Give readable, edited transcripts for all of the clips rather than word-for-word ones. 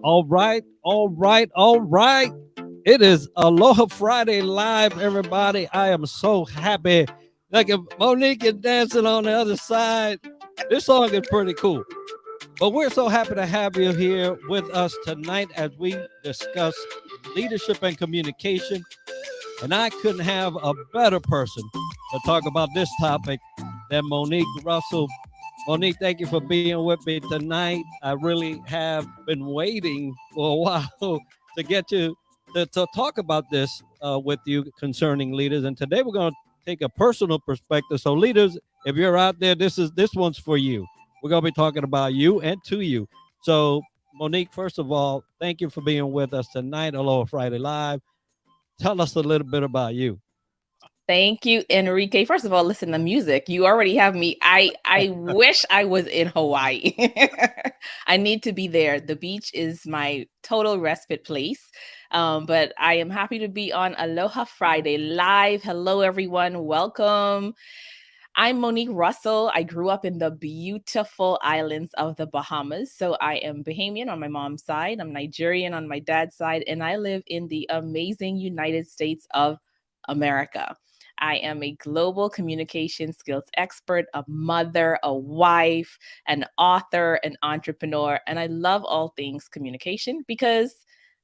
All right, all right, all right. It is Aloha Friday Live, everybody. I am so happy. Like if Monique is dancing on the other side, this song is pretty cool. But we're so happy to have you here with us tonight as we discuss leadership and communication. And I couldn't have a better person to talk about this topic than Monique Russell. Monique, thank you for being with me tonight. I really have been waiting for a while to get to talk about this with you concerning leaders. And today we're going to take a personal perspective. So, leaders, if you're out there, this one's for you. We're going to be talking about you and to you. So, Monique, first of all, thank you for being with us tonight. Aloha Friday Live. Tell us a little bit about you. Thank you, Enrique. First of all, listen, the music. You already have me. I wish I was in Hawaii. I need to be there. The beach is my total respite place. But I am happy to be on Aloha Friday Live. Hello, everyone. Welcome. I'm Monique Russell. I grew up in the beautiful islands of the Bahamas. So I am Bahamian on my mom's side. I'm Nigerian on my dad's side. And I live in the amazing United States of America. I am a global communication skills expert, a mother, a wife, an author, an entrepreneur, and I love all things communication because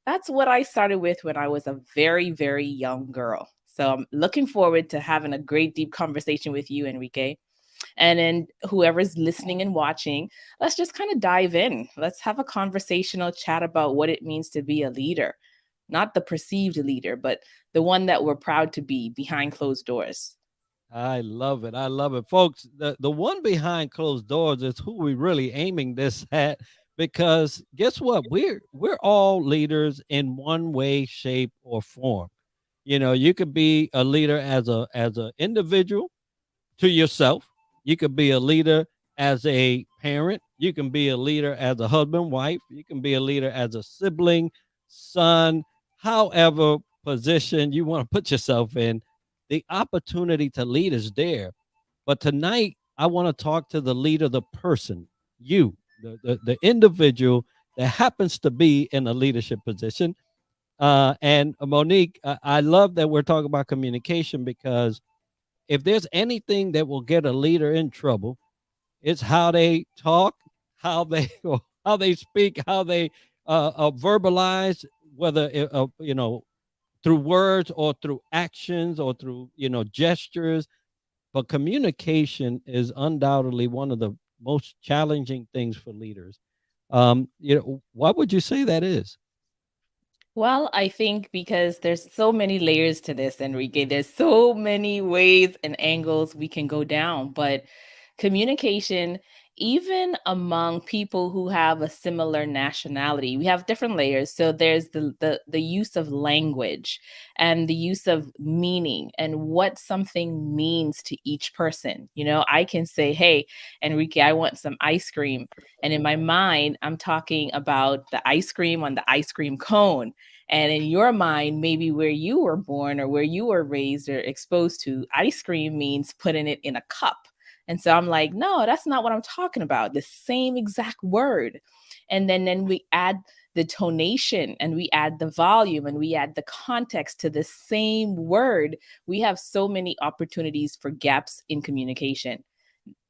that's what I started with when I was a very, very young girl. So I'm looking forward to having a great, deep conversation with you, Enrique. And then whoever's listening and watching, let's just kind of dive in. Let's have a conversational chat about what it means to be a leader, not the perceived leader, but the one that we're proud to be behind closed doors. I love it. I love it. Folks, the one behind closed doors is who we really aiming this at because guess what? We're all leaders in one way, shape, or form. You know, you could be a leader as a individual to yourself. You could be a leader as a parent. You can be a leader as a husband, wife. You can be a leader as a sibling, son, however position you want to put yourself in. The opportunity to lead is there. But tonight, I want to talk to the leader, the person, you, the individual that happens to be in a leadership position. And Monique, I love that we're talking about communication because if there's anything that will get a leader in trouble, it's how they talk, how they how they speak, how they verbalize, whether through words or through actions or through gestures. But communication is undoubtedly one of the most challenging things for leaders. What would you say that is? Well, I think because there's so many layers to this, Enrique, there's so many ways and angles we can go down. But communication, even among people who have a similar nationality, we have different layers. So there's the use of language and the use of meaning and what something means to each person. I can say, hey, Enrique, I want some ice cream. And in my mind, I'm talking about the ice cream on the ice cream cone. And in your mind, maybe where you were born or where you were raised or exposed to, ice cream means putting it in a cup. And so I'm like, no, that's not what I'm talking about. The same exact word. And then we add the tonation and we add the volume and we add the context to the same word. We have so many opportunities for gaps in communication.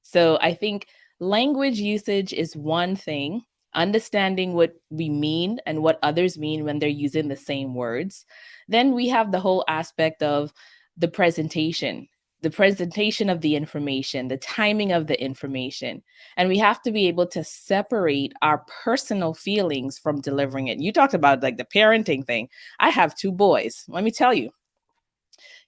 So I think language usage is one thing, understanding what we mean and what others mean when they're using the same words. Then we have the whole aspect of the presentation. The presentation of the information, the timing of the information. And we have to be able to separate our personal feelings from delivering it. You talked about like the parenting thing. I have two boys. Let me tell you,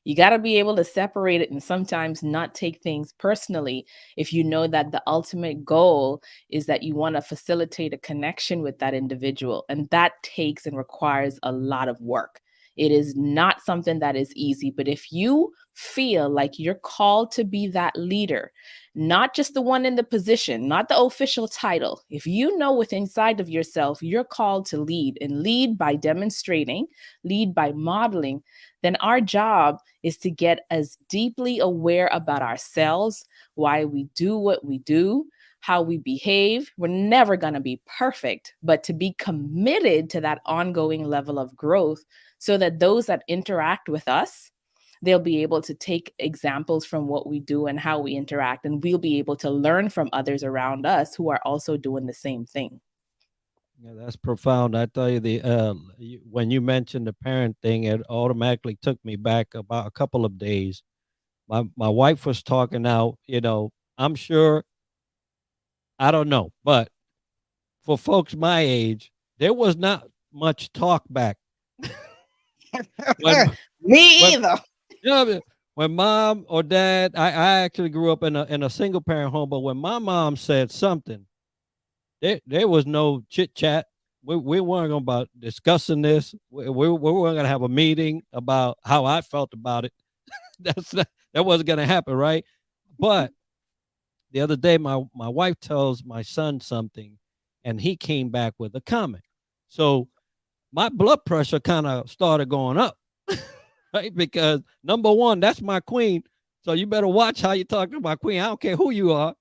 you got to be able to separate it and sometimes not take things personally if you know that the ultimate goal is that you want to facilitate a connection with that individual. And that takes and requires a lot of work. It is not something that is easy, but if you feel like you're called to be that leader, not just the one in the position, not the official title, if you know within inside of yourself you're called to lead and lead by demonstrating, lead by modeling, then our job is to get as deeply aware about ourselves, why we do what we do, how we behave. We're never going to be perfect, but to be committed to that ongoing level of growth so that those that interact with us, they'll be able to take examples from what we do and how we interact, and we'll be able to learn from others around us who are also doing the same thing. Yeah, that's profound. I tell you, when you mentioned the parent thing, it automatically took me back about a couple of days. My wife was talking out. I'm sure, I don't know, but for folks my age, there was not much talk back when Me when either. you know, when mom or dad. I actually grew up in a single parent home, but when my mom said something, there was no chit chat. We weren't going about discussing this. We weren't going to have a meeting about how I felt about it. That wasn't going to happen, right? But the other day, my wife tells my son something, and he came back with a comment. So my blood pressure kind of started going up, right? Because number one, that's my queen. So you better watch how you talk to my queen. I don't care who you are,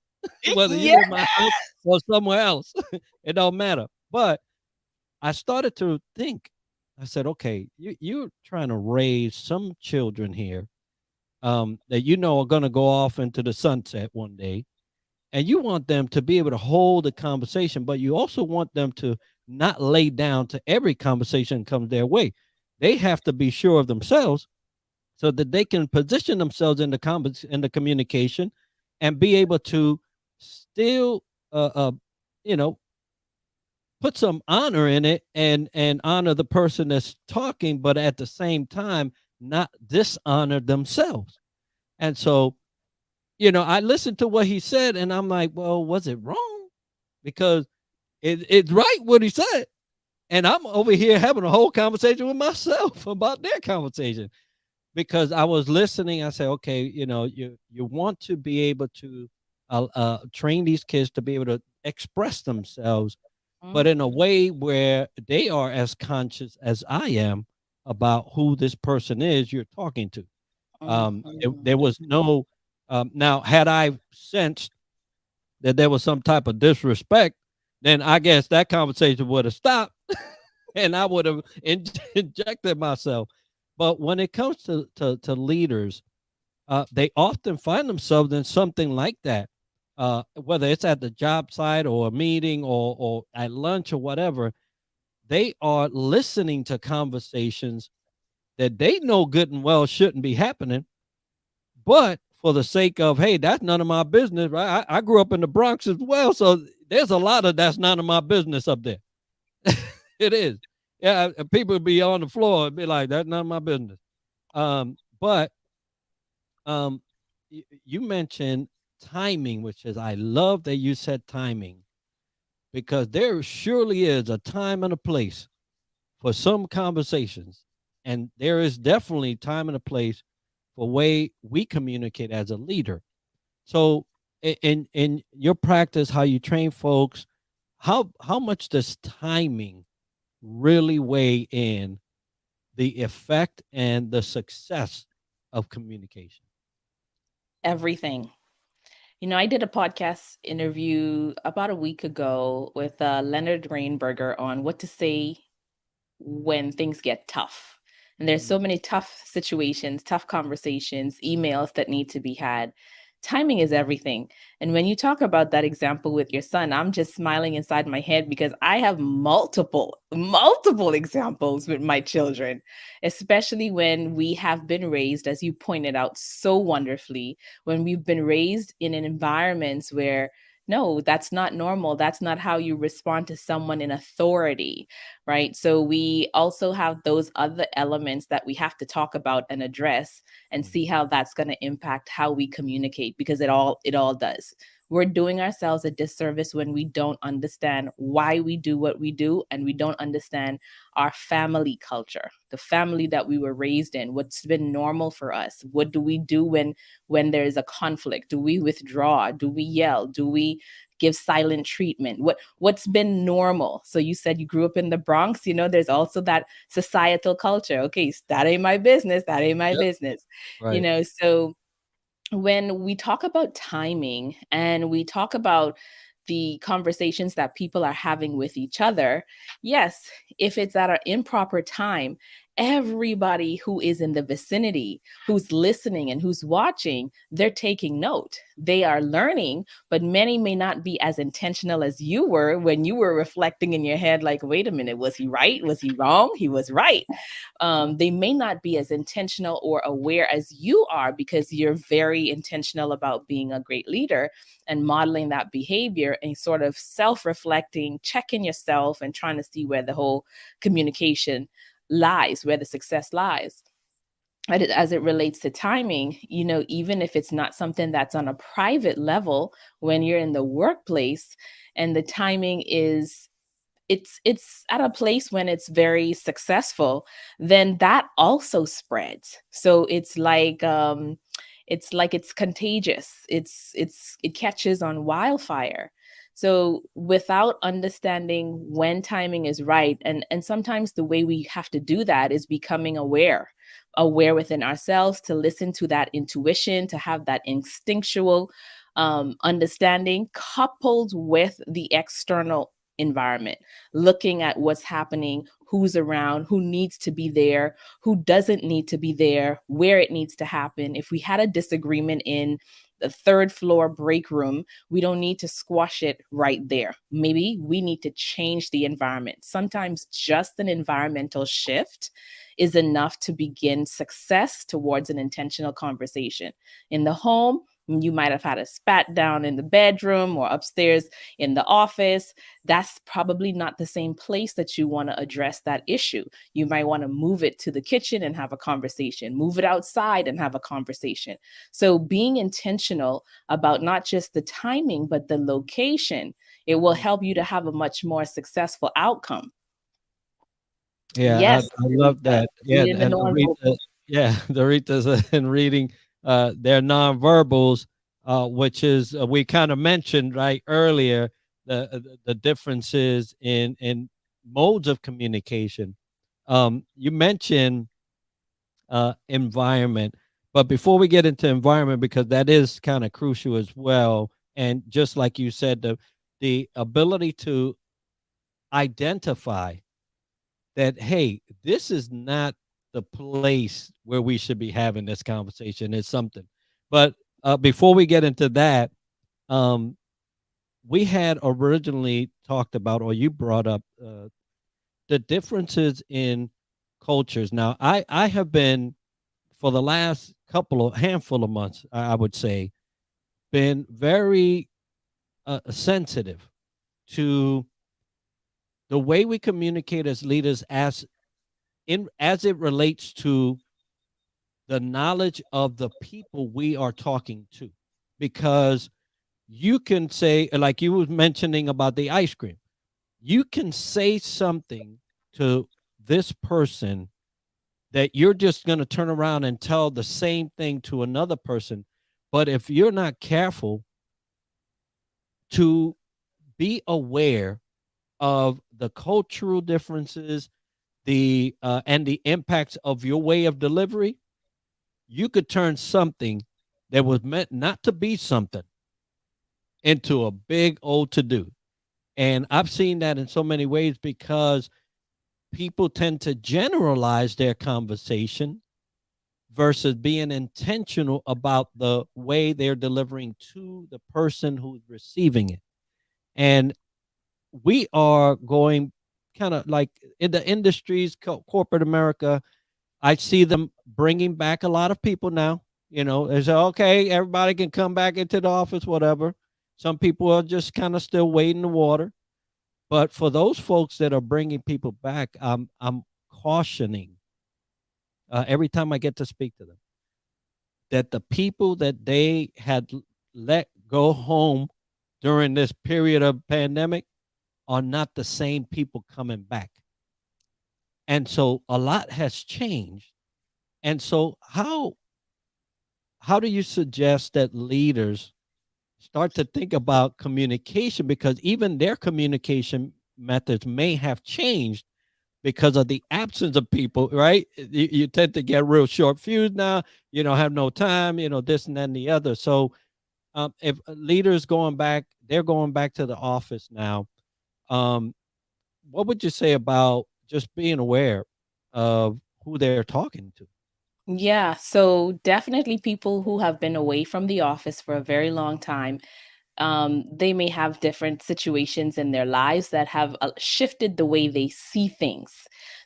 whether you Yeah. in my house or somewhere else. It don't matter. But I started to think. I said, okay, you're trying to raise some children here, that are going to go off into the sunset one day, and you want them to be able to hold a conversation, but you also want them to not lay down to every conversation that comes their way. They have to be sure of themselves so that they can position themselves in the communication and be able to still you know put some honor in it, and honor the person that's talking, but at the same time not dishonor themselves. And so, I listened to what he said, and I'm like, well, was it wrong? Because it's right what he said. And I'm over here having a whole conversation with myself about their conversation, because I was listening. I said, okay, you want to be able to train these kids to be able to express themselves, but in a Mhm. way where they are as conscious as I am about who this person is you're talking to. There Mhm. was no, now, had I sensed that there was some type of disrespect, then I guess that conversation would have stopped and I would have injected myself. But when it comes to leaders, they often find themselves in something like that, whether it's at the job site or a meeting or at lunch or whatever. They are listening to conversations that they know good and well shouldn't be happening, but for the sake of, hey, that's none of my business, right? I grew up in the Bronx as well, so there's a lot of that's none of my business up there. It is. Yeah, people be on the floor and be like, that's none of my business. But you mentioned timing, which is, I love that you said timing, because there surely is a time and a place for some conversations, and there is definitely time and a place for way we communicate as a leader. So, in your practice, how you train folks, how much does timing really weigh in the effect and the success of communication? Everything. I did a podcast interview about a week ago with Leonard Rainberger on what to say when things get tough. And there's so Mm, many tough situations, tough conversations, emails that need to be had. Timing is everything. And when you talk about that example with your son, I'm just smiling inside my head because I have multiple examples with my children, especially when we have been raised, as you pointed out so wonderfully, when we've been raised in an environments where no, that's not normal. That's not how you respond to someone in authority, right? So we also have those other elements that we have to talk about and address and see mhm, how that's going to impact how we communicate, because it all does. We're doing ourselves a disservice when we don't understand why we do what we do, and we don't understand our family culture, the family that we were raised in, what's been normal for us. What do we do when there is a conflict? Do we withdraw? Do we yell? Do we give silent treatment? What's been normal? So you said you grew up in the Bronx. There's also that societal culture. Okay, that ain't my business. That ain't my yep, business. right. So when we talk about timing and we talk about the conversations that people are having with each other, yes, if it's at an improper time, everybody who is in the vicinity, who's listening and who's watching, they're taking note. They are learning, but many may not be as intentional as you were when you were reflecting in your head, like, wait a minute, was he right? Was he wrong? He was right. They may not be as intentional or aware as you are because you're very intentional about being a great leader and modeling that behavior and sort of self-reflecting, checking yourself and trying to see where the whole communication lies, where the success lies. As it relates to timing, even if it's not something that's on a private level, when you're in the workplace and the timing is it's at a place when it's very successful, then that also spreads. So it's contagious. It catches on wildfire. So without understanding when timing is right, and sometimes the way we have to do that is becoming aware within ourselves, to listen to that intuition, to have that instinctual understanding coupled with the external environment, looking at what's happening, who's around, who needs to be there, who doesn't need to be there, where it needs to happen. If we had a disagreement in the third floor break room, we don't need to squash it right there. Maybe we need to change the environment. Sometimes just an environmental shift is enough to begin success towards an intentional conversation. In the home, you might have had a spat down in the bedroom or upstairs in the office. That's probably not the same place that you want to address that issue. You might want to move it to the kitchen and have a conversation, move it outside and have a conversation. So being intentional about not just the timing, but the location, it will help you to have a much more successful outcome. Yeah, I Yes, love Rita. that. Yeah, Reading the and nonverbal. The Ritas and reading their nonverbals, which is we kind of mentioned right earlier the differences in modes of communication. You mentioned environment, but before we get into environment, because that is kind of crucial as well, and just like you said, the ability to identify that, hey, this is not the place where we should be having this conversation. It's something. But before we get into that, um, we had originally talked about, or you brought up, the differences in cultures. Now, I have been for the last couple of handful of months, I would say, been very sensitive to the way we communicate as leaders, as it relates to the knowledge of the people we are talking to, because you can say, like you was mentioning about the ice cream, you can say something to this person that you're just going to turn around and tell the same thing to another person. But if you're not careful to be aware of the cultural differences, the and the impacts of your way of delivery, you could turn something that was meant not to be something into a big old to do. And I've seen that in so many ways because people tend to generalize their conversation versus being intentional about the way they're delivering to the person who's receiving it. And we are going kind of like in the industries, corporate America, I see them bringing back a lot of people now. They say, okay, everybody can come back into the office, whatever. Some people are just kind of still wading the water. But for those folks that are bringing people back, I'm cautioning every time I get to speak to them that the people that they had let go home during this period of pandemic are not the same people coming back. And so a lot has changed. And so how do you suggest that leaders start to think about communication, because even their communication methods may have changed because of the absence of people, right? You tend to get real short fused now, you don't have no time, this and that and the other. So If leaders going back, they're going back to the office now. Um, what would you say about just being aware of who they're talking to? Yeah, so definitely people who have been away from the office for a very long time, they may have different situations in their lives that have shifted the way they see things.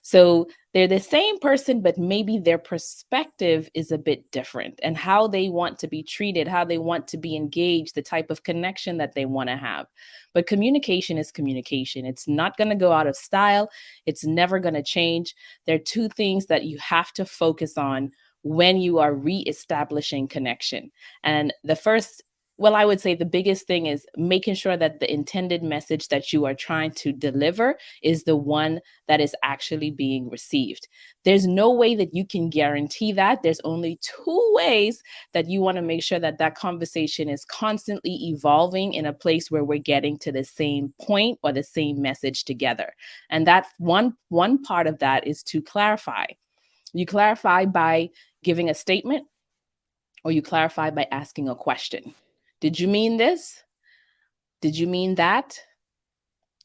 So they're the same person, but maybe their perspective is a bit different, and how they want to be treated, how they want to be engaged, the type of connection that they want to have. But communication is communication. It's not going to go out of style, it's never going to change. There are two things that you have to focus on when you are reestablishing connection. And the first, well, I would say the biggest thing is making sure that the intended message that you are trying to deliver is the one that is actually being received. There's no way that you can guarantee that. There's only two ways that you want to make sure that that conversation is constantly evolving in a place where we're getting to the same point or the same message together. And that one part of that is to clarify. You clarify by giving a statement, or you clarify by asking a question. Did you mean this? Did you mean that?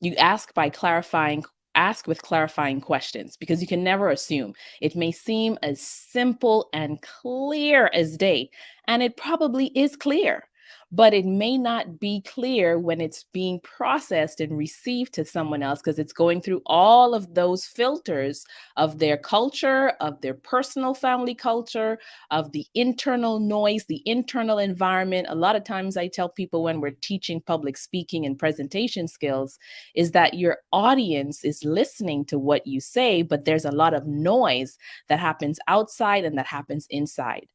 You ask by clarifying, ask with clarifying questions, because you can never assume. It may seem as simple and clear as day, and it probably is clear, but it may not be clear when it's being processed and received to someone else, because it's going through all of those filters of their culture, of their personal family culture, of the internal noise, the internal environment. A lot of times I tell people when we're teaching public speaking and presentation skills is that your audience is listening to what you say, but there's a lot of noise that happens outside and that happens inside.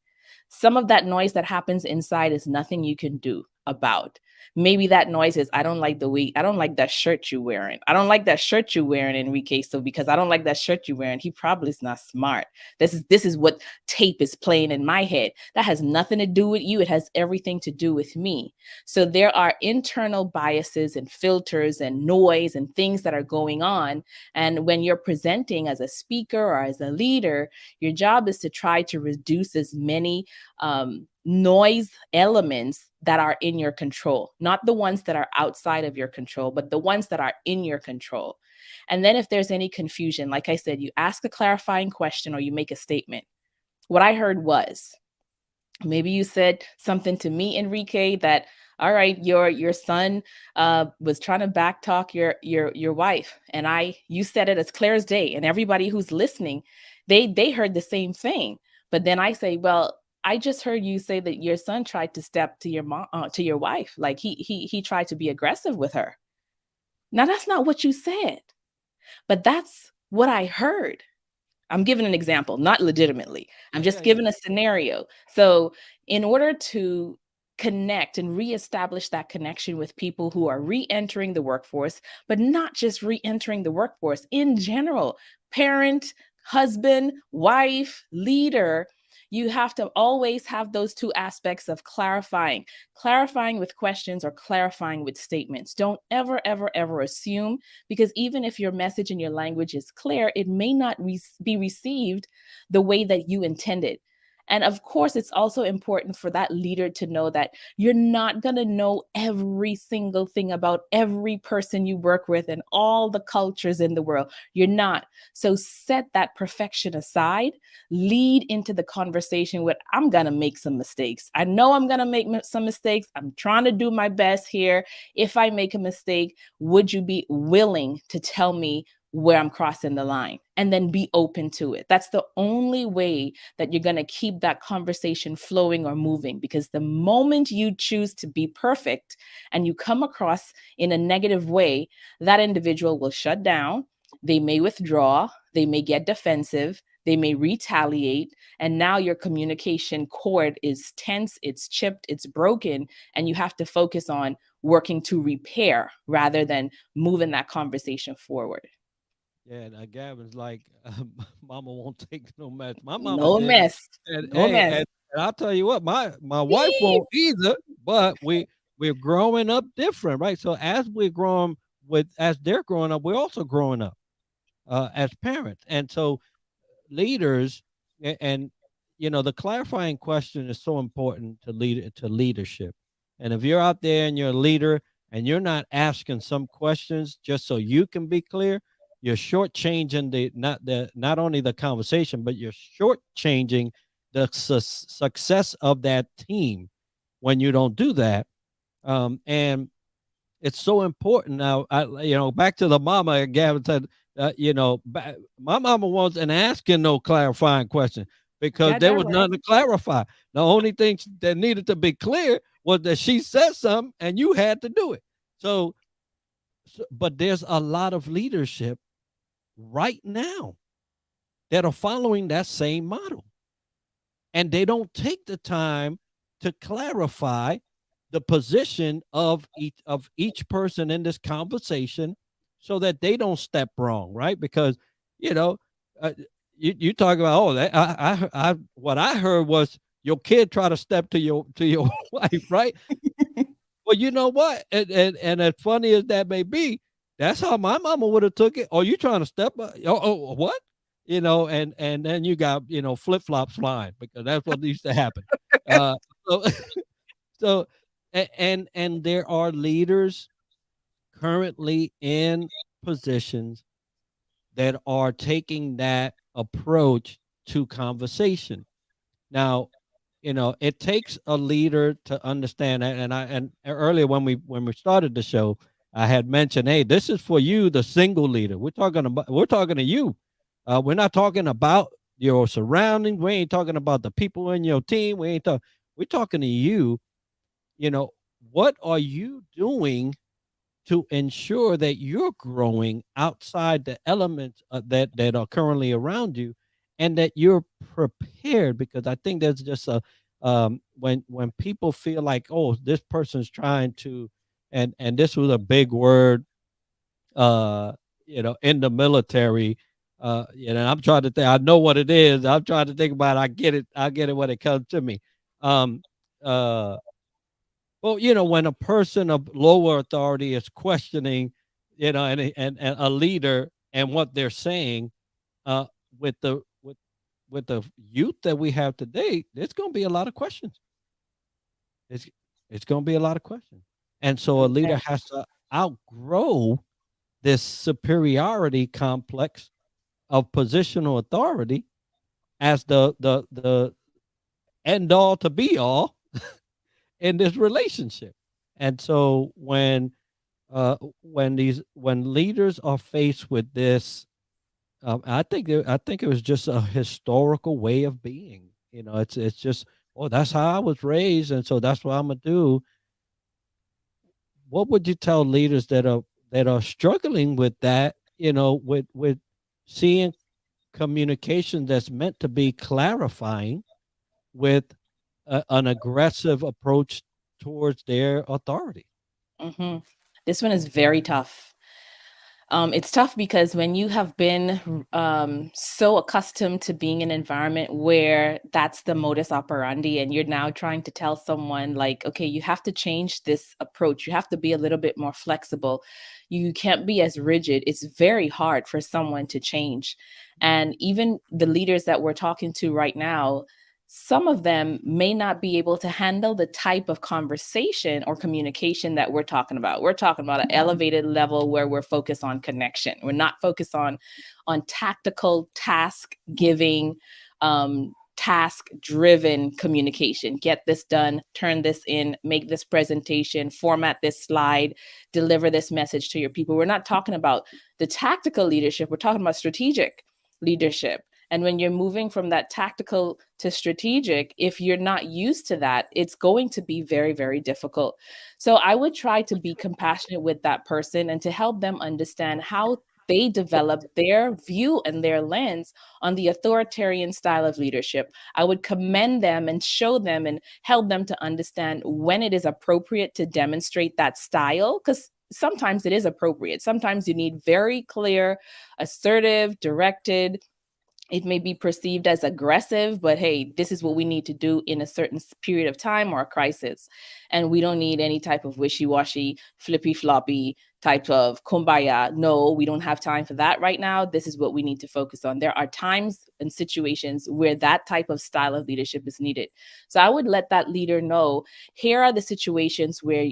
Some of that noise that happens inside is nothing you can do about. Maybe that noise is, I don't like that shirt you're wearing. I don't like that shirt you're wearing, Enrique. So because I don't like that shirt you're wearing, he probably is not smart. This is what tape is playing in my head. That has nothing to do with you. It has everything to do with me. So there are internal biases and filters and noise and things that are going on. And when you're presenting as a speaker or as a leader, your job is to try to reduce as many noise elements that are in your control, not the ones that are outside of your control, but the ones that are in your control. And then if there's any confusion, like I said, you ask a clarifying question or you make a statement. What I heard was, maybe you said something to me, Enrique, that, all right, your son was trying to backtalk your wife, and you said it as clear as day, and everybody who's listening, they heard the same thing. But then I say, well, I just heard you say that your son tried to step to your mom, to your wife, like he tried to be aggressive with her. Now that's not what you said, but that's what I heard. I'm giving an example, not legitimately. I'm Yeah, just yeah, yeah. giving a scenario. So, in order to connect and reestablish that connection with people who are re entering the workforce, but not just re entering the workforce in general, parent, husband, wife, leader, you have to always have those two aspects of clarifying with questions or clarifying with statements. Don't ever, ever, ever assume, because even if your message and your language is clear, it may not be received the way that you intended. And of course, it's also important for that leader to know that you're not going to know every single thing about every person you work with and all the cultures in the world. You're not. So set that perfection aside, lead into the conversation with, I'm going to make some mistakes. I know I'm going to make some mistakes. I'm trying to do my best here. If I make a mistake, would you be willing to tell me where I'm crossing the line, and then be open to it? That's the only way that you're going to keep that conversation flowing or moving, because the moment you choose to be perfect and you come across in a negative way, that individual will shut down. They may withdraw, they may get defensive, they may retaliate, and now your communication cord is tense, it's chipped, it's broken, and you have to focus on working to repair rather than moving that conversation forward. Yeah, now Gavin's like, "Mama won't take no mess." My mama No did, mess. and No hey, mess. and I'll tell you what, my wife Beep. won't either. But we're growing up different, right? So as we're growing as they're growing up, we're also growing up as parents, and so leaders, and the clarifying question is so important to leadership, And if you're out there and you're a leader and you're not asking some questions just so you can be clear, you're shortchanging not only the conversation, but you're shortchanging the success of that team when you don't do that. And it's so important now. Back to the mama, Gavin said, my mama wasn't asking no clarifying question because Got there that was right. nothing to clarify. The only thing that needed to be clear was that she said something and you had to do it. But there's a lot of leadership right now that are following that same model, and they don't take the time to clarify the position of each person in this conversation so that they don't step wrong, right? Because you know, uh, you talk about, oh, what I heard was your kid try to step to your wife, right? Well, you know what? And as funny as that may be, that's how my mama would have took it. Oh, you trying to step up? What? And then you got flip flops flying because that's what used to happen. Uh, so so and there are leaders currently in positions that are taking that approach to conversation. Now, it takes a leader to understand that. And earlier when we started the show, I had mentioned, hey, this is for you, the single leader. We're talking to you. We're not talking about your surroundings. We ain't talking about the people in your team. We're talking to you. You know, what are you doing to ensure that you're growing outside the elements that are currently around you, and that you're prepared? Because I think there's just when people feel like, oh, this person's trying to, and this was a big word, uh in the military. I'm trying to think, I know what it is, I'm trying to think about it. I get it when it comes to me. um uh well, when a person of lower authority is questioning, and a leader and what they're saying, uh, with the youth that we have today, there's going to be a lot of questions. It's it's going to be a lot of questions, and so a leader Okay. has to outgrow this superiority complex of positional authority as the end all to be all in this relationship. And so when leaders are faced with this, I think it was just a historical way of being. It's just, oh, that's how I was raised, and so that's what I'm gonna do. What would you tell leaders that are struggling with that? With seeing communication that's meant to be clarifying with an aggressive approach towards their authority. hmm This one is very tough. It's tough because when you have been so accustomed to being in an environment where that's the modus operandi, and you're now trying to tell someone, like, okay, you have to change this approach. You have to be a little bit more flexible. You can't be as rigid. It's very hard for someone to change. And even the leaders that we're talking to right now, some of them may not be able to handle the type of conversation or communication that we're talking about. We're talking about an elevated level where we're focused on connection. We're not focused on tactical task giving, task driven communication. Get this done, turn this in, make this presentation, format this slide, deliver this message to your people. We're not talking about the tactical leadership. We're talking about strategic leadership. And when you're moving from that tactical to strategic, if you're not used to that, it's going to be very, very difficult. So I would try to be compassionate with that person and to help them understand how they develop their view and their lens on the authoritarian style of leadership. I would commend them and show them and help them to understand when it is appropriate to demonstrate that style, because sometimes it is appropriate. Sometimes you need very clear, assertive, directed. It may be perceived as aggressive, but hey, this is what we need to do in a certain period of time or a crisis. And we don't need any type of wishy washy, flippy floppy type of kumbaya. No, we don't have time for that right now. This is what we need to focus on. There are times and situations where that type of style of leadership is needed. So I would let that leader know, here are the situations where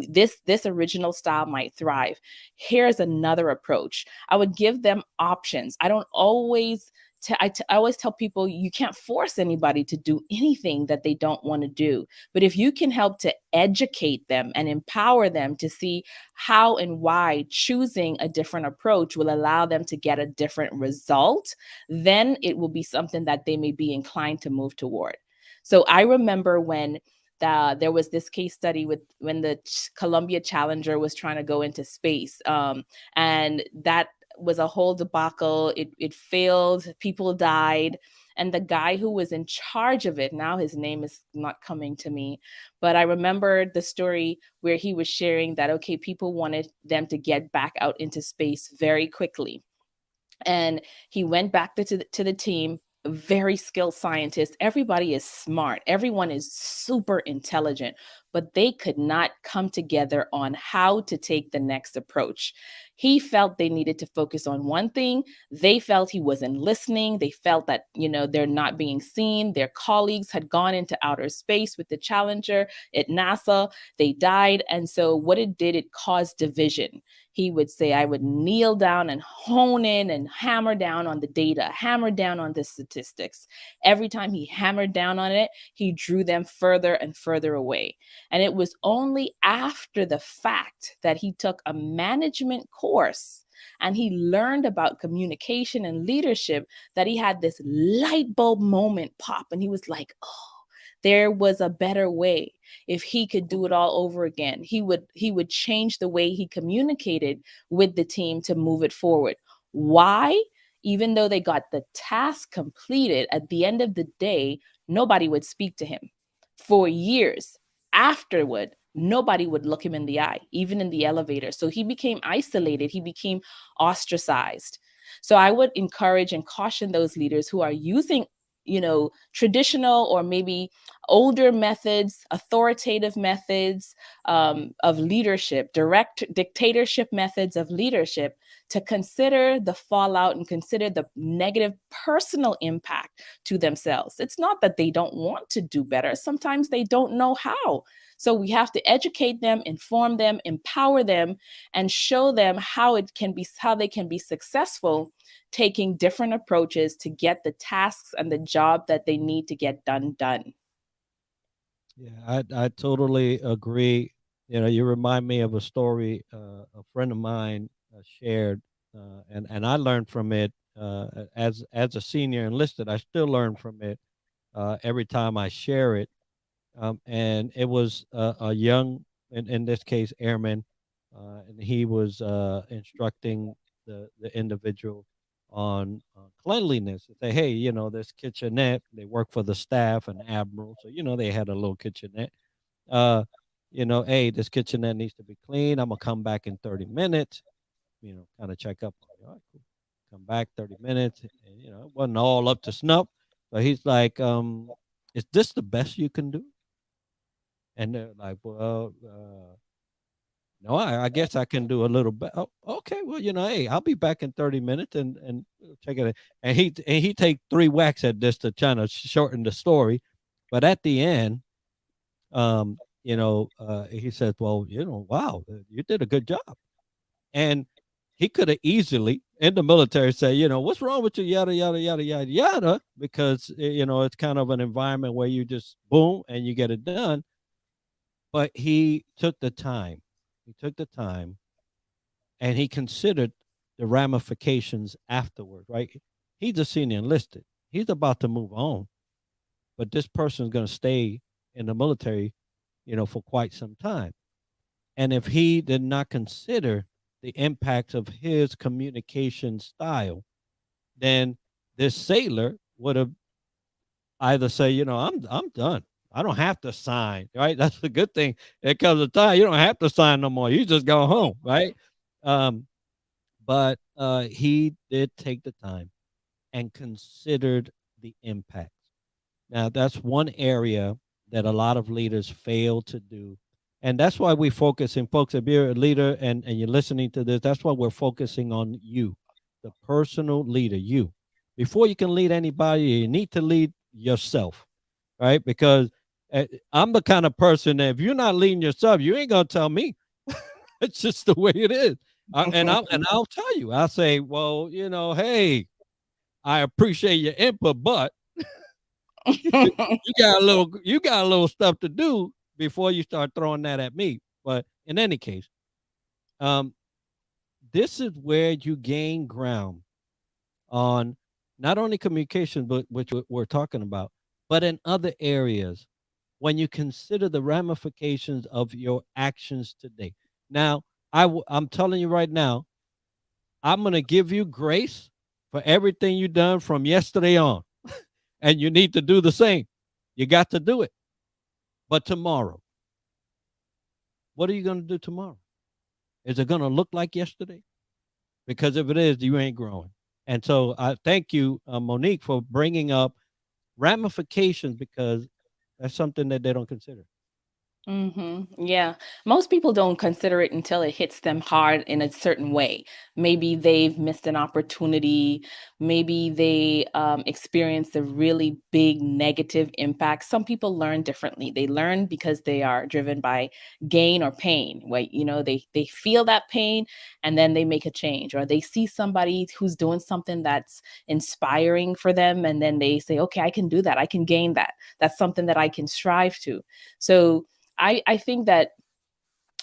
this original style might thrive. Here's another approach. I would give them options. I don't always I always tell people, you can't force anybody to do anything that they don't want to do. But if you can help to educate them and empower them to see how and why choosing a different approach will allow them to get a different result, then it will be something that they may be inclined to move toward. So I remember when there was this case study with when the Columbia Challenger was trying to go into space, and that was a whole debacle. It failed. People died. And the guy who was in charge of it, now his name is not coming to me, but I remember the story where he was sharing that, okay, people wanted them to get back out into space very quickly. And he went back to the team, very skilled scientists. Everybody is smart, everyone is super intelligent, but they could not come together on how to take the next approach. He felt they needed to focus on one thing. They felt he wasn't listening. They felt that, they're not being seen. Their colleagues had gone into outer space with the Challenger at NASA. They died. And so what it did, it caused division. He would say, I would kneel down and hone in and hammer down on the data, hammer down on the statistics. Every time he hammered down on it, he drew them further and further away. And it was only after the fact that he took a management course and he learned about communication and leadership that he had this light bulb moment pop. And he was like, oh, there was a better way. If he could do it all over again, he would change the way he communicated with the team to move it forward. Why? Even though they got the task completed, at the end of the day, nobody would speak to him. For years afterward, nobody would look him in the eye, even in the elevator. So he became isolated, he became ostracized. So I would encourage and caution those leaders who are using, traditional or maybe older methods, authoritative methods of leadership, direct dictatorship methods of leadership, to consider the fallout and consider the negative personal impact to themselves. It's not that they don't want to do better, sometimes they don't know how. So we have to educate them, inform them, empower them, and show them how they can be successful taking different approaches to get the tasks and the job that they need to get done. Yeah, I totally agree. You remind me of a story a friend of mine shared, and I learned from it as a senior enlisted. I still learn from it every time I share it. And it was a young, in this case, airman, and he was instructing the individual on cleanliness. Say, hey, this kitchenette. They work for the staff and admiral, so they had a little kitchenette. Uh, hey, this kitchenette needs to be clean. I'm gonna come back in 30 minutes. Kind of check up on you. All right, cool. Come back 30 minutes, and it wasn't all up to snuff. So he's like, is this the best you can do? And they're like, well, no, I guess I can do a little bit. Oh, okay, well, hey, I'll be back in 30 minutes and check it. And he take 3 whacks at this to try to shorten the story, but at the end, he says, well, wow, you did a good job, and he could have easily in the military say, what's wrong with you, yada yada yada yada yada, because it's kind of an environment where you just boom and you get it done. But he took the time. He took the time and he considered the ramifications afterward, right? He's a senior enlisted. He's about to move on, but this person is going to stay in the military, for quite some time. And if he did not consider the impact of his communication style, then this sailor would have either say, I'm done. I don't have to sign, right? That's the good thing. It comes a time you don't have to sign no more. You just go home, right? Um, but he did take the time and considered the impact. Now, that's one area that a lot of leaders fail to do. And that's why we focus. And folks, if you're a leader and you're listening to this, that's why we're focusing on you, the personal leader, you. Before you can lead anybody, you need to lead yourself, right? Because I'm the kind of person that if you're not leading yourself, you ain't gonna tell me. It's just the way it is. I'll tell you. I'll say, well, hey, I appreciate your input, but you got a little stuff to do before you start throwing that at me. But in any case, um, this is where you gain ground on not only communication, but which we're talking about, but in other areas when you consider the ramifications of your actions today. Now, I'm telling you right now, I'm going to give you grace for everything you've done from yesterday on, and you need to do the same. You got to do it. But tomorrow, what are you going to do tomorrow? Is it going to look like yesterday? Because if it is, you ain't growing. And so I thank you, Monique, for bringing up ramifications because that's something that they don't consider. Yeah. Most people don't consider it until it hits them hard in a certain way. Maybe they've missed an opportunity. Maybe they experienced a really big negative impact. Some people learn differently. They learn because they are driven by gain or pain. Right? They feel that pain and then they make a change, or they see somebody who's doing something that's inspiring for them, and then they say, "Okay, I can do that. I can gain that. That's something that I can strive to." So I think that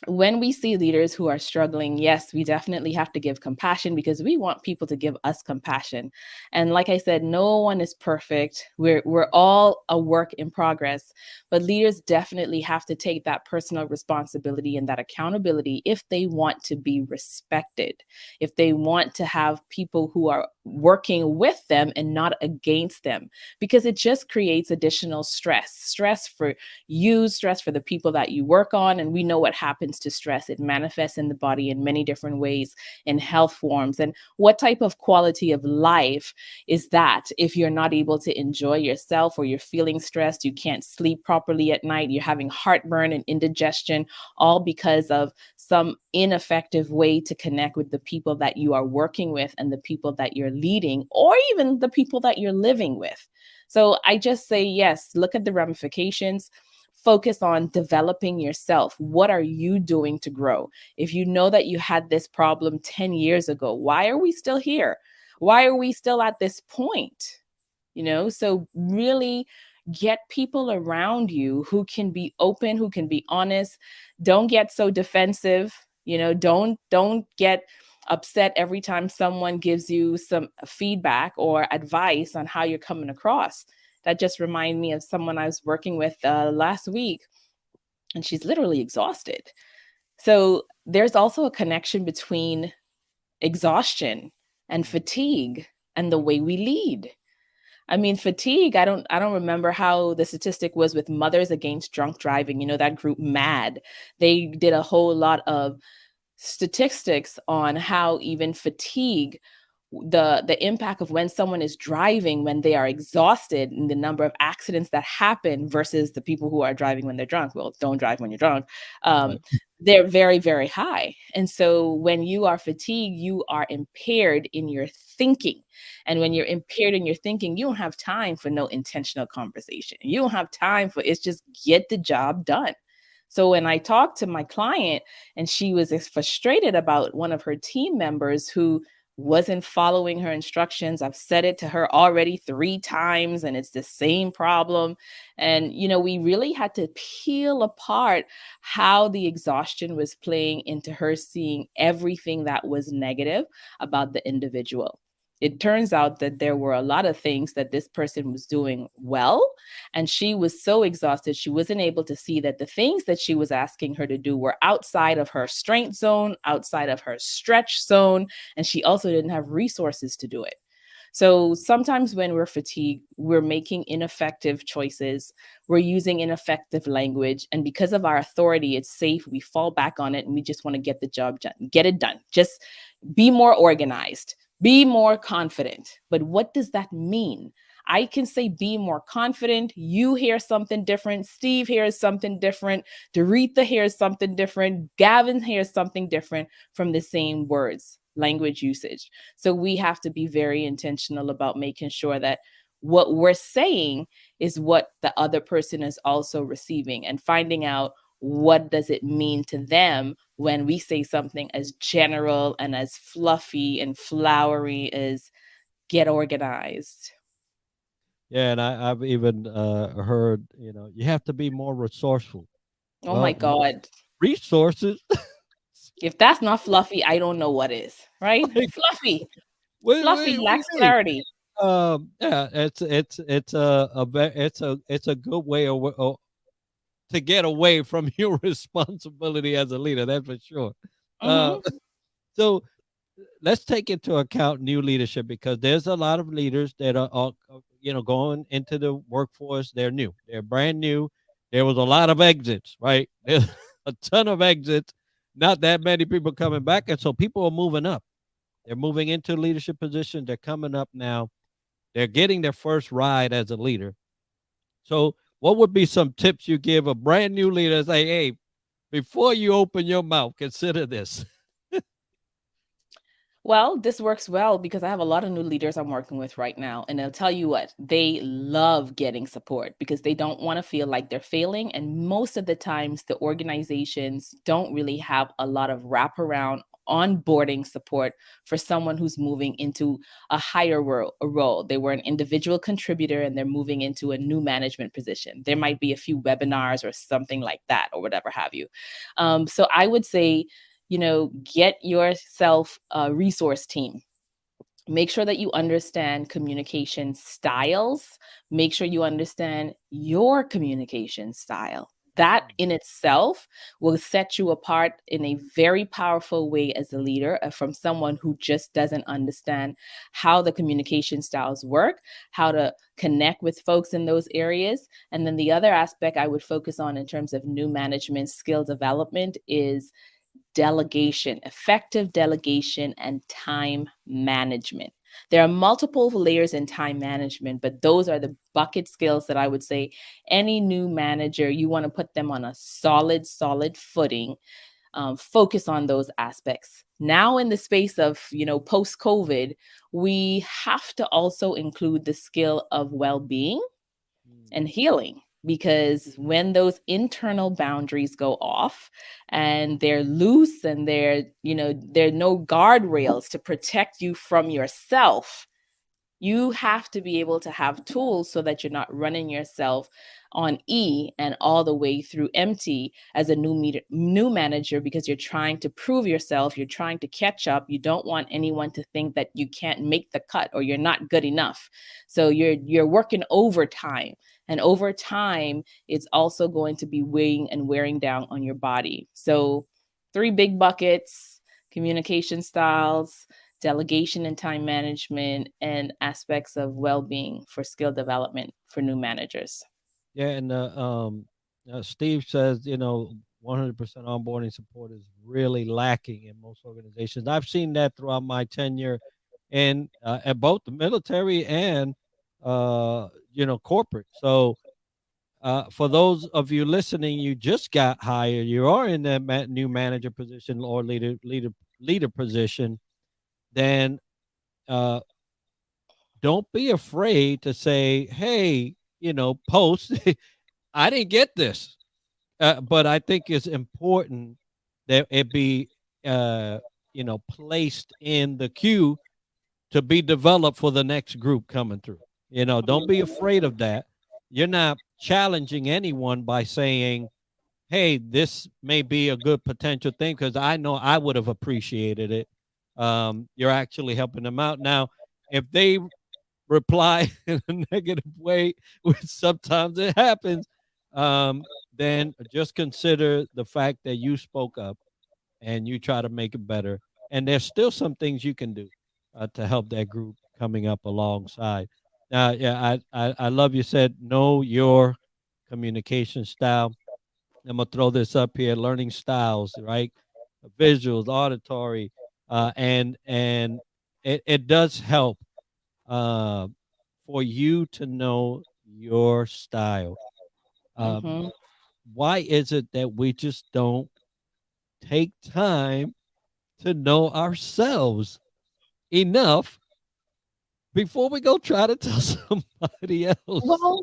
when we see leaders who are struggling, yes, we definitely have to give compassion because we want people to give us compassion. And like I said, no one is perfect. We're all a work in progress, but leaders definitely have to take that personal responsibility and that accountability if they want to be respected, if they want to have people who are working with them and not against them, because it just creates additional stress for you, stress for the people that you work on. And we know what happens to stress. It manifests in the body in many different ways, in health forms. And what type of quality of life is that if you're not able to enjoy yourself, or you're feeling stressed, you can't sleep properly at night, you're having heartburn and indigestion, all because of some ineffective way to connect with the people that you are working with and the people that you're leading, or even the people that you're living with. So I just say, yes, look at the ramifications. Focus on developing yourself. What are you doing to grow? If you know that you had this problem 10 years ago, why are we still here? Why are we still at this point? So really get people around you who can be open, who can be honest. Don't get so defensive. Don't get upset every time someone gives you some feedback or advice on how you're coming across. That just reminded me of someone I was working with last week, and she's literally exhausted. So there's also a connection between exhaustion and fatigue and the way we lead. I mean, fatigue, I don't remember how the statistic was with Mothers Against Drunk Driving, that group MAD. They did a whole lot of statistics on how even fatigue, the impact of when someone is driving when they are exhausted, and the number of accidents that happen versus the people who are driving when they're drunk. Well, don't drive when you're drunk. um, Right. they're very, very high. And so when you are fatigued, you are impaired in your thinking. And when you're impaired in your thinking, you don't have time for no intentional conversation. You don't have time for, it's just get the job done. So when I talked to my client, and she was frustrated about one of her team members who wasn't following her instructions. I've said it to her already 3 times, and it's the same problem. And, we really had to peel apart how the exhaustion was playing into her seeing everything that was negative about the individual. It turns out that there were a lot of things that this person was doing well, and she was so exhausted, she wasn't able to see that the things that she was asking her to do were outside of her strength zone, outside of her stretch zone, and she also didn't have resources to do it. So sometimes when we're fatigued, we're making ineffective choices, we're using ineffective language, and because of our authority, it's safe, we fall back on it, and we just want to get the job done, get it done. Just be more organized, be more confident. But what does that mean? I can say be more confident. You hear something different. Steve hears something different. Doretha hears something different. Gavin hears something different from the same words, language usage. So we have to be very intentional about making sure that what we're saying is what the other person is also receiving, and finding out what does it mean to them when we say something as general and as fluffy and flowery as get organized. Yeah, and I've even heard, you have to be more resourceful. Oh my Well, God. resources, If that's not fluffy, I don't know what is, right? like, Fluffy. what Fluffy do you lacks mean? clarity. Yeah, it's a good way to get away from your responsibility as a leader. That's for sure. Uh, Hmm. so let's take into account new leadership, because there's a lot of leaders that are going into the workforce. They're new. They're brand new. There was a lot of exits, right? There's a ton of exits. Not that many people coming back, and so people are moving up. They're moving into leadership positions. They're coming up now. They're getting their first ride as a leader. So, what would be some tips you give a brand new leader? Say, hey, before you open your mouth, consider this. Well, this works well because I have a lot of new leaders I'm working with right now. And they'll tell you what, they love getting support because they don't want to feel like they're failing. And most of the times, the organizations don't really have a lot of wraparound onboarding support for someone who's moving into a higher role. They were an individual contributor and they're moving into a new management position. There might be a few webinars or something like that, or whatever have you. So I would say, get yourself a resource team. Make sure that you understand communication styles. Make sure you understand your communication style. That in itself will set you apart in a very powerful way as a leader, from someone who just doesn't understand how the communication styles work, how to connect with folks in those areas. And then the other aspect I would focus on in terms of new management skill development is delegation, effective delegation, and time management. There are multiple layers in time management, but those are the bucket skills that I would say any new manager, you want to put them on a solid footing. Focus on those aspects. Now, in the space of, post COVID, we have to also include the skill of well being Mm. and healing, because when those internal boundaries go off and they're loose and there are no guardrails to protect you from yourself, you have to be able to have tools so that you're not running yourself on E and all the way through empty as a new manager, because you're trying to prove yourself, you're trying to catch up. You don't want anyone to think that you can't make the cut or you're not good enough. So you're working overtime, and over time it's also going to be weighing and wearing down on your body. So three big buckets: communication styles, delegation and time management, and aspects of well-being for skill development for new managers. Yeah, and Steve says, 100% onboarding support is really lacking in most organizations. I've seen that throughout my tenure in at both the military and corporate. So for those of you listening, you just got hired, you are in that new manager position or leader position, then uh, don't be afraid to say, hey, post, I didn't get this. But I think it's important that it be, placed in the queue to be developed for the next group coming through. Don't be afraid of that. You're not challenging anyone by saying, hey, this may be a good potential thing, because I know I would have appreciated it. You're actually helping them out. Now, if they reply in a negative way, which sometimes it happens, then just consider the fact that you spoke up and you try to make it better. And there's still some things you can do to help that group coming up alongside. Yeah, I love you said know your communication style. I'm gonna throw this up here: learning styles, right? Visuals, auditory, and it does help uh, for you to know your style. Um, Mhm. why is it that we just don't take time to know ourselves enough before we go try to tell somebody else? Well,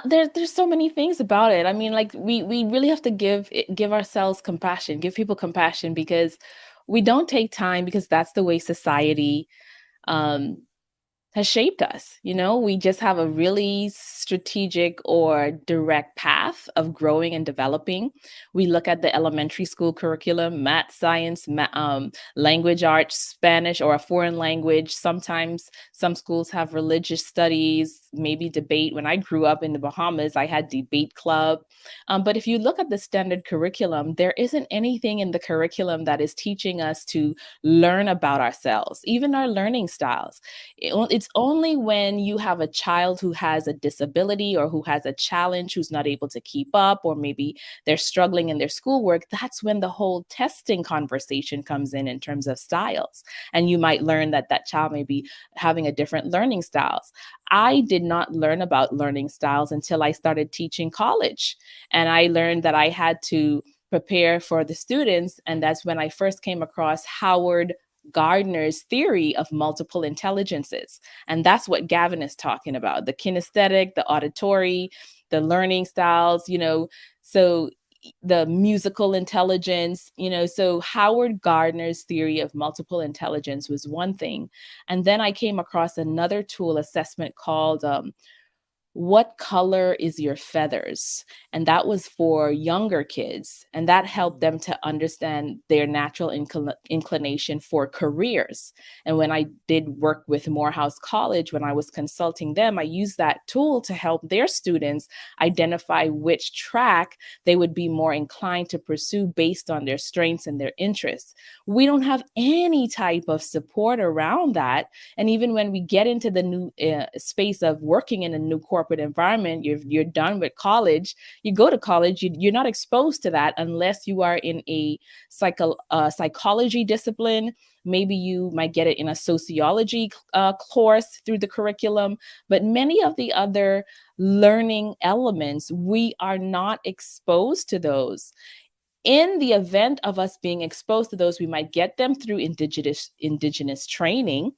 there's so many things about it. I mean, like we really have to give ourselves compassion, give people compassion because we don't take time because that's the way society um has shaped us. You know, we just have a really strategic or direct path of growing and developing. We look at the elementary school curriculum, math, science, language arts, Spanish, or a foreign language. Sometimes some schools have religious studies, maybe debate. When I grew up in the Bahamas, I had debate club. But if you look at the standard curriculum, there isn't anything in the curriculum that is teaching us to learn about ourselves, even our learning styles. It's only when you have a child who has a disability or who has a challenge, who's not able to keep up, or maybe they're struggling in their schoolwork, that's when the whole testing conversation comes in terms of styles. And you might learn that that child may be having a different learning styles. I did not learn about learning styles until I started teaching college. And I learned that I had to prepare for the students. And that's when I first came across Howard Gardner's theory of multiple intelligences. And that's what Gavin is talking about, the kinesthetic, the auditory, the learning styles, you know. So the musical intelligence, you know. So Howard Gardner's theory of multiple intelligence was one thing. And then I came across another tool assessment called what color is your feathers? And that was for younger kids. And that helped them to understand their natural inclination for careers. And when I did work with Morehouse College, when I was consulting them, I used that tool to help their students identify which track they would be more inclined to pursue based on their strengths and their interests. We don't have any type of support around that. And even when we get into the new space of working in a new corporate environment, you're done with college, you go to college, you're not exposed to that unless you are in a psychology discipline. Maybe you might get it in a sociology course through the curriculum, but many of the other learning elements, we are not exposed to those. In the event of us being exposed to those, we might get them through indigenous training.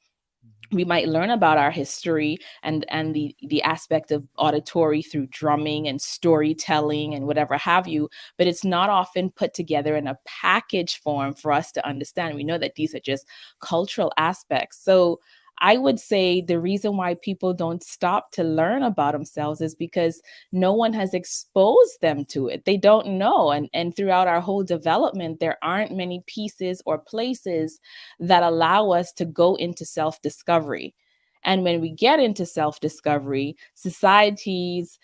We might learn about our history and the aspect of auditory through drumming and storytelling and whatever have you, but it's not often put together in a package form for us to understand. We know that these are just cultural aspects. So I would say the reason why people don't stop to learn about themselves is because no one has exposed them to it. They don't know. And throughout our whole development, there aren't many pieces or places that allow us to go into self discovery. And when we get into self discovery, societies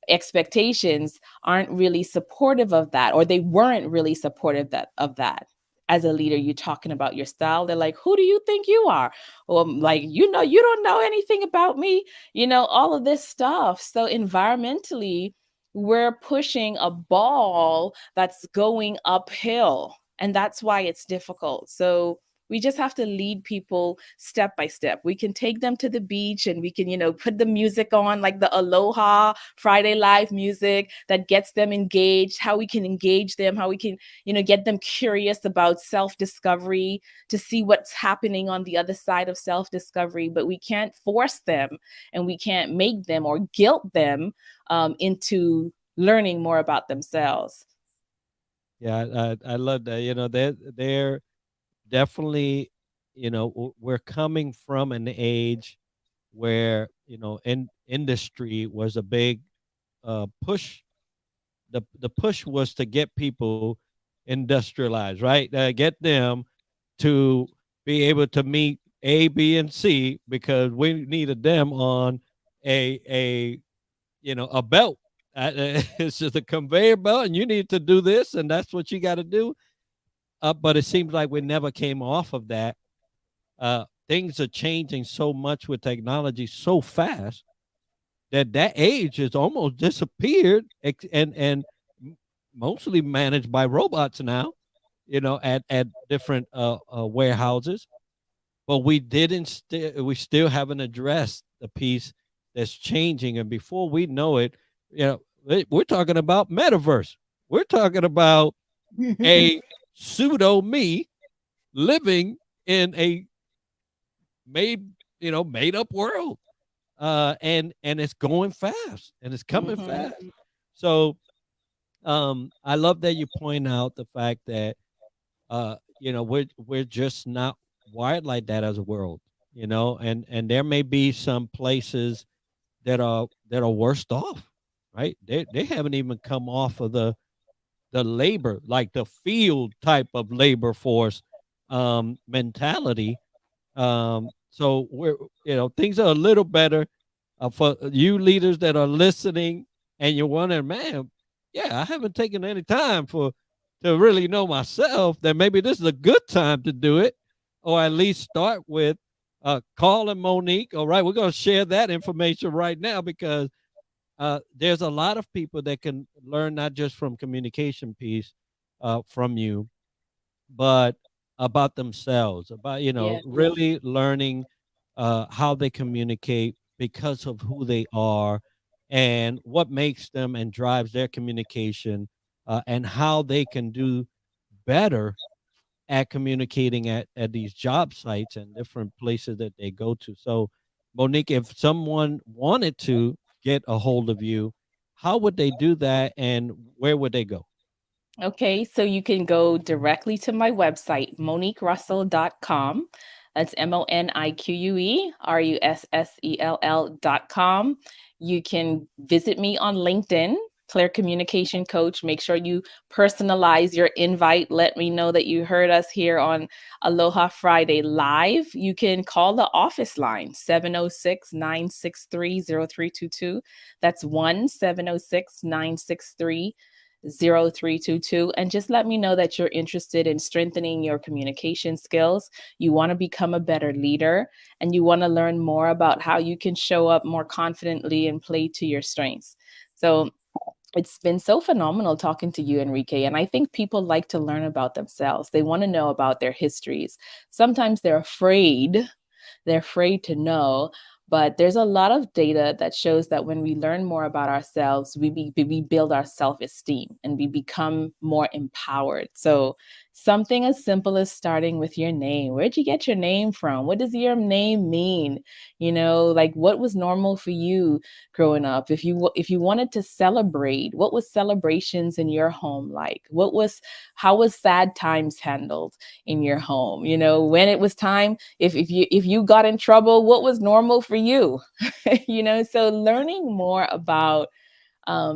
expectations aren't really supportive of that, or they weren't really supportive of that. As a leader, you're talking about your style, they're like, who do you think you are? Or like, you know, you don't know anything about me, you know, all of this stuff. So environmentally, we're pushing a ball that's going uphill, and that's why it's difficult. So we just have to lead people step by step. We can take them to the beach and we can, you know, put the music on, like the Aloha Friday live music that gets them engaged, how we can engage them, how we can, you know, get them curious about self-discovery, to see what's happening on the other side of self-discovery. But we can't force them, and we can't make them or guilt them into learning more about themselves. Yeah, I love that. You know, they're definitely, you know, we're coming from an age where, you know, industry was a big push. The push was to get people industrialized, right? Get them to be able to meet A, B, and C because we needed them on a you know, a belt. It's just a conveyor belt, and you need to do this, and that's what you got to do. But it seems like we never came off of that. Things are changing so much with technology so fast that that age has almost disappeared, and mostly managed by robots now. You know, at different warehouses, but we didn't. We still haven't addressed the piece that's changing, and before we know it, we're talking about metaverse. We're talking about a pseudo me living in a made made up world, and it's going fast and it's coming Mhm. fast. So I love that you point out the fact that we're just not wired like that as a world, and there may be some places that are worse off, right? They haven't even come off of the labor, like the field type of labor force mentality. So things are a little better for you leaders that are listening, and you're wondering, man, yeah, I haven't taken any time to really know myself. Then maybe this is a good time to do it, or at least start with calling Monique. All right, we're going to share that information right now because there's a lot of people that can learn not just from communication piece from you, but about themselves, about Yes. really learning how they communicate because of who they are and what makes them and drives their communication, and how they can do better at communicating at these job sites and different places that they go to. So, Monique, if someone wanted to get a hold of you, how would they do that and where would they go? Okay, so you can go directly to my website, moniquerussell.com. That's MoniqueRussell.com. You can visit me on LinkedIn, Clear Communication Coach. Make sure you personalize your invite. Let me know that you heard us here on Aloha Friday Live. You can call the office line, 706-963-0322. That's 1-706-963-0322, and just let me know that you're interested in strengthening your communication skills. You want to become a better leader, and you want to learn more about how you can show up more confidently and play to your strengths. So it's been so phenomenal talking to you, Enrique. And I think people like to learn about themselves. They want to know about their histories. Sometimes they're afraid to know. But there's a lot of data that shows that when we learn more about ourselves, we build our self esteem and we become more empowered. So, something as simple as starting with your name. Where'd you get your name from? What does your name mean? Like what was normal for you growing up? If you wanted to celebrate, what was celebrations in your home like? How was sad times handled in your home? When it was time, if you got in trouble, what was normal for you? So learning more about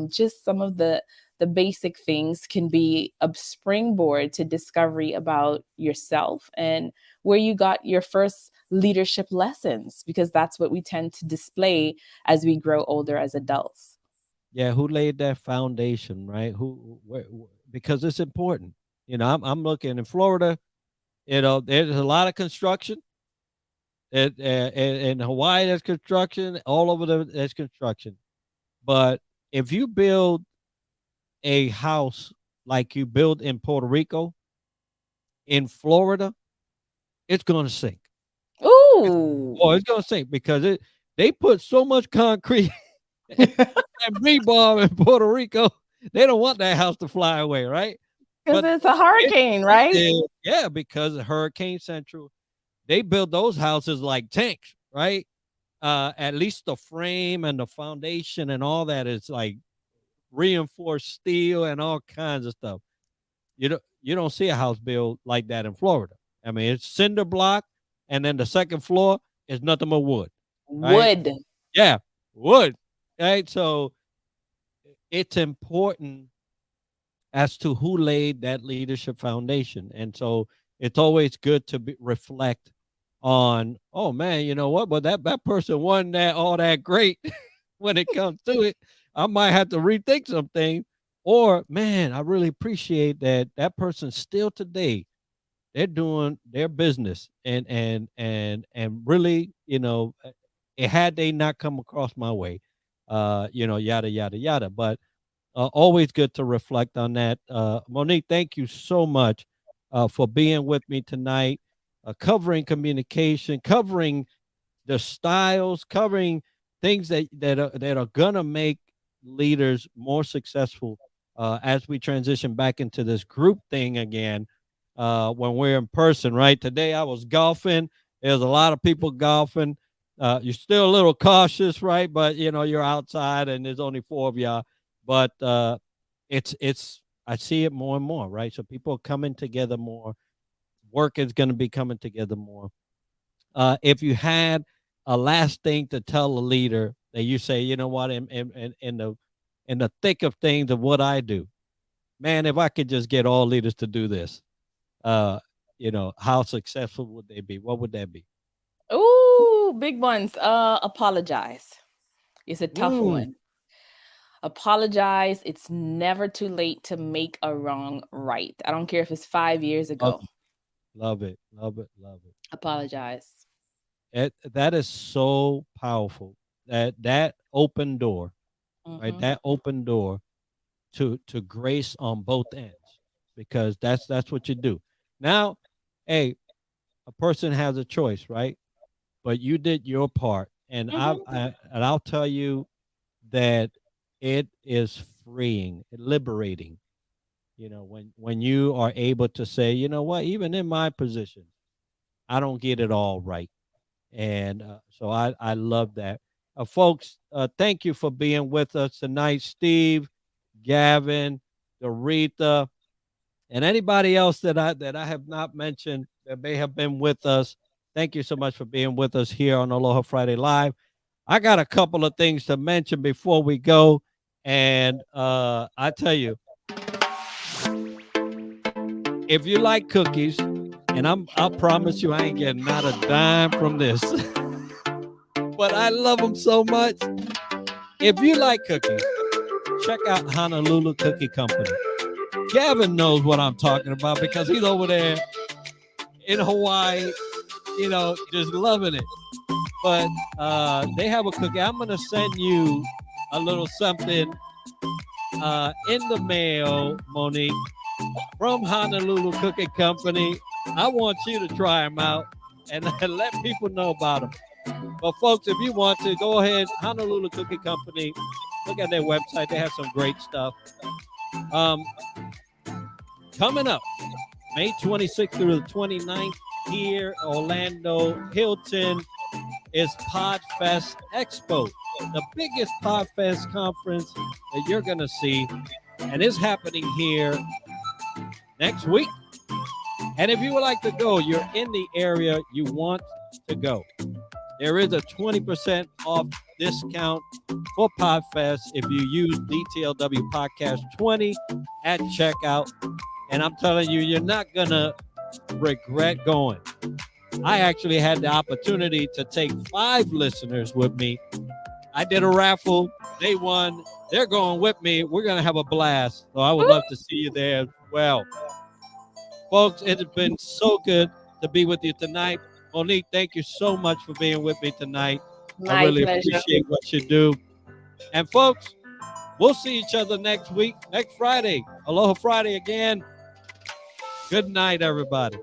just some of the basic things can be a springboard to discovery about yourself and where you got your first leadership lessons, because that's what we tend to display as we grow older as adults. Yeah, who laid that foundation, right? Because it's important. I'm looking in Florida. There's a lot of construction. In Hawaii, there's construction. All over there's construction. But if you build a house like you build in Puerto Rico, in Florida, it's going to sink. Ooh. It's going to sink because they put so much concrete and rebar in Puerto Rico. They don't want that house to fly away, right? Because But it's a it, hurricane, it right? did, yeah, because of Hurricane Central, they built those houses like tanks, right? At least the frame and the foundation and all that is like reinforced steel and all kinds of stuff. You don't see a house built like that in Florida. I mean, it's cinder block, and then the second floor is nothing but wood, right? Wood. Yeah, wood, right? So it's important as to who laid that leadership foundation, and so it's always good to reflect on, oh man, you know what? But that person wasn't that all that great when it comes to it. I might have to rethink something. Or man, I really appreciate that person still today they're doing their business and really, had they not come across my way, yada yada yada. But always good to reflect on that. Monique, thank you so much for being with me tonight, covering communication, covering the styles, covering things that are gonna make leaders more successful as we transition back into this group thing again when we're in person. Right today, I was golfing. There's a lot of people golfing. You're still a little cautious, right? But you're outside, and there's only four of y'all. But it's I see it more and more, right? So people are coming together more. Work is going to be coming together more. If you had a last thing to tell a leader that you say, you know what, in the thick of things of what I do, man, if I could just get all leaders to do this, uh, how successful would they be? What would that be? Ooh, big ones. Apologize. It's a tough Mm, one. Apologize. It's never too late to make a wrong right. I don't care if it's 5 years love ago. it, love it, love it, love it. Apologize. That is so powerful. That open door, right? Hmm. That open door to grace on both ends, because that's what you do. Now, hey, a person has a choice, right? But you did your part, and Hmm. I'll tell you that it is freeing, liberating. When you are able to say, you know what, even in my position, I don't get it all right, and so I love that. Folks, thank you for being with us tonight, Steve, Gavin, Doretha, and anybody else that I have not mentioned that may have been with us. Thank you so much for being with us here on Aloha Friday Live. I got a couple of things to mention before we go, and I tell you, if you like cookies, and I promise you, I ain't getting not a dime from this, but I love them so much. If you like cookies, check out Honolulu Cookie Company. Gavin knows what I'm talking about because he's over there in Hawaii, just loving it. But they have a cookie. I'm gonna send you a little something in the mail, Monique, from Honolulu Cookie Company. I want you to try them out and let people know about them. But folks, if you want to, go ahead, Honolulu Cookie Company. Look at their website. They have some great stuff. Um, Coming up, May 26th through the 29th, here, Orlando, Hilton, is Podfest Expo, the biggest Podfest conference that you're going to see. And it's happening here next week. And if you would like to go, you're in the area, you want to go, there is a 20% off discount for Podfest if you use DTLW Podcast 20 at checkout. And I'm telling you, you're not going to regret going. I actually had the opportunity to take 5 listeners with me. I did a raffle. They won. They're going with me. We're going to have a blast. So I would love to see you there as well. Folks, it has been so good to be with you tonight. Monique, thank you so much for being with me tonight. I My really pleasure. appreciate what you do. And folks, we'll see each other next week, next Friday. Aloha Friday again. Good night, everybody.